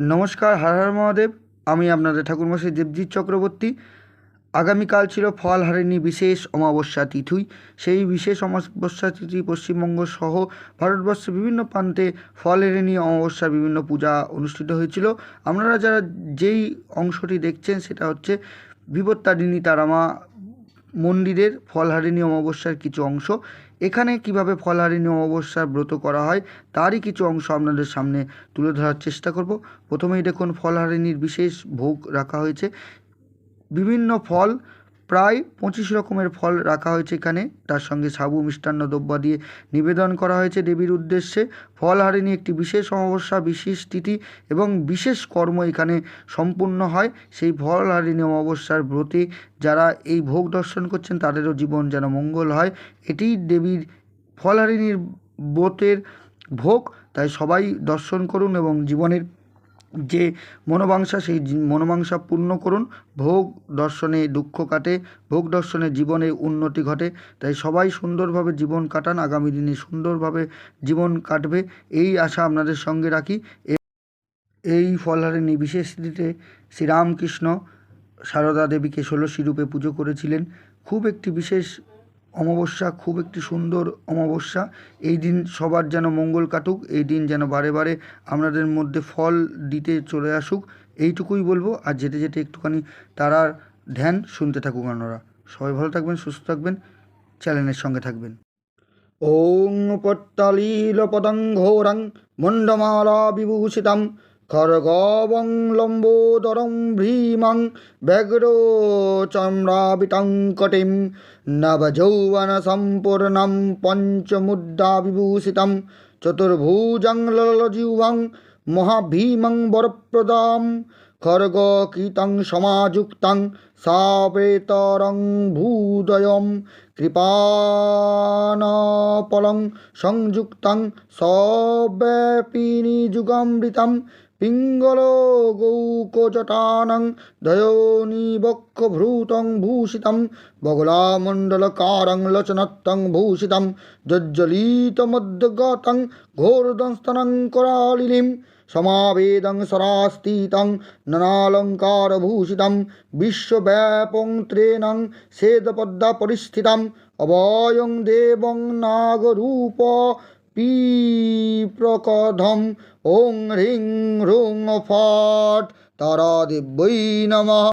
নমস্কার, হর হর মহাদেব। আমি আপনাদের ঠাকুরমশাই দেবজিৎ চক্রবর্তী। আগামীকাল ছিল ফলহারিণী বিশেষ অমাবস্যা তিথি। সেই বিশেষ অমাবস্যা তিথি পশ্চিমবঙ্গ সহ ভারতবর্ষের বিভিন্ন প্রান্তে ফলহারিণী অমাবস্যার বিভিন্ন পূজা অনুষ্ঠিত হয়েছিল। আপনারা যারা যেই অংশটি দেখছেন সেটা হচ্ছে বিপত্তারিণী তারামা মন্দিরের ফলহারিণী অমাবস্যার কিছু অংশ। এখানে কিভাবে ফলহারিণী অমাবস্যার ব্রত করা হয় তারই কিছু অংশ আপনাদের সামনে তুলে ধরার চেষ্টা করব। প্রথমেই দেখুন, ফলহারিণীর বিশেষ ভোগ রাখা হয়েছে। বিভিন্ন ফল, প্রায় 25 রকমের ফল রাখা হয়েছে এখানে। তার সঙ্গে সাবু মিষ্টান্ন দ্রব্য দিয়ে নিবেদন করা হয়েছে দেবীর উদ্দেশ্যে। ফলহারিণী একটি বিশেষ অমাবস্যা, বিশেষ তিথি এবং বিশেষ কর্ম এখানে সম্পূর্ণ হয়। সেই ফলহারিণী অমাবস্যার ব্রতে যারা এই ভোগ দর্শন করছেন তাদেরও জীবন যেন মঙ্গল হয়, এটিই দেবীর ফলহারিণীর ব্রতের ভোগ। তাই সবাই দর্শন করুন এবং জীবনের যে মনোবাঞ্ছা সেই মনোবাঞ্ছা পূর্ণ করুন। ভোগ দর্শনে দুঃখ কাটে, ভোগ দর্শনে জীবনে উন্নতি ঘটে। তাই সবাই সুন্দরভাবে জীবন কাটান, আগামী দিনে সুন্দরভাবে জীবন কাটবে এই আশা আপনাদের সঙ্গে রাখি। এই ফলহারিণী বিশেষ তিথিতে শ্রীরামকৃষ্ণ সারদা দেবীকে ষোড়শী রূপে পুজো করেছিলেন। খুব একটি বিশেষ অমাবস্যা, খুব একটি সুন্দর অমাবস্যা। এই দিন সবার যেন মঙ্গল কাটুক, এই দিন যেন বারে বারে আপনাদের মধ্যে ফল দিতে চলে আসুক, এইটুকুই বলবো। আর যেতে যেতে একটুখানি তারার ধ্যান শুনতে থাকুক আপনারা। সবাই ভালো থাকবেন, সুস্থ থাকবেন, চ্যানেলের সঙ্গে থাকবেন। ওং পট্টালীলপদং ঘোরং মণ্ডমালা বিভূষিতম খড়গবং লম্বোদরং ভ্রীমং ব্যগ্রো চম্রাবিতং কটিম নবযৌবন সম্পূর্ণম পঞ্চমুদ্রা বিভূষিতম চতুর্ভুজং ললজিহ্বং মহাভীমং বরপ্রদাম খড়গকৃतं সমাযুক্তং সাবেতরং ভূদয়ম কৃপাণপলং সংযুক্তং সব্যাপিনী যুগামৃতম পিঙ্গলো গৌকজটানং দয়োনিবক্ষভূতং ভূষিতম বগলামণ্ডলকারং লচনত্তং ভূষিতম জজ্জলিতমদ্গতং ঘোরদংস্তনং करालिनीं समावेदं सरास्थितं ननालङ्कारभूषितं विश्वव्यापं त्रेनं सेदपद्मपरिस्थितम् अभयं देवं नागरूप पिप्रकधम् ॐ ह्रीं ह्रूं फट् तारादेव्यै नमः।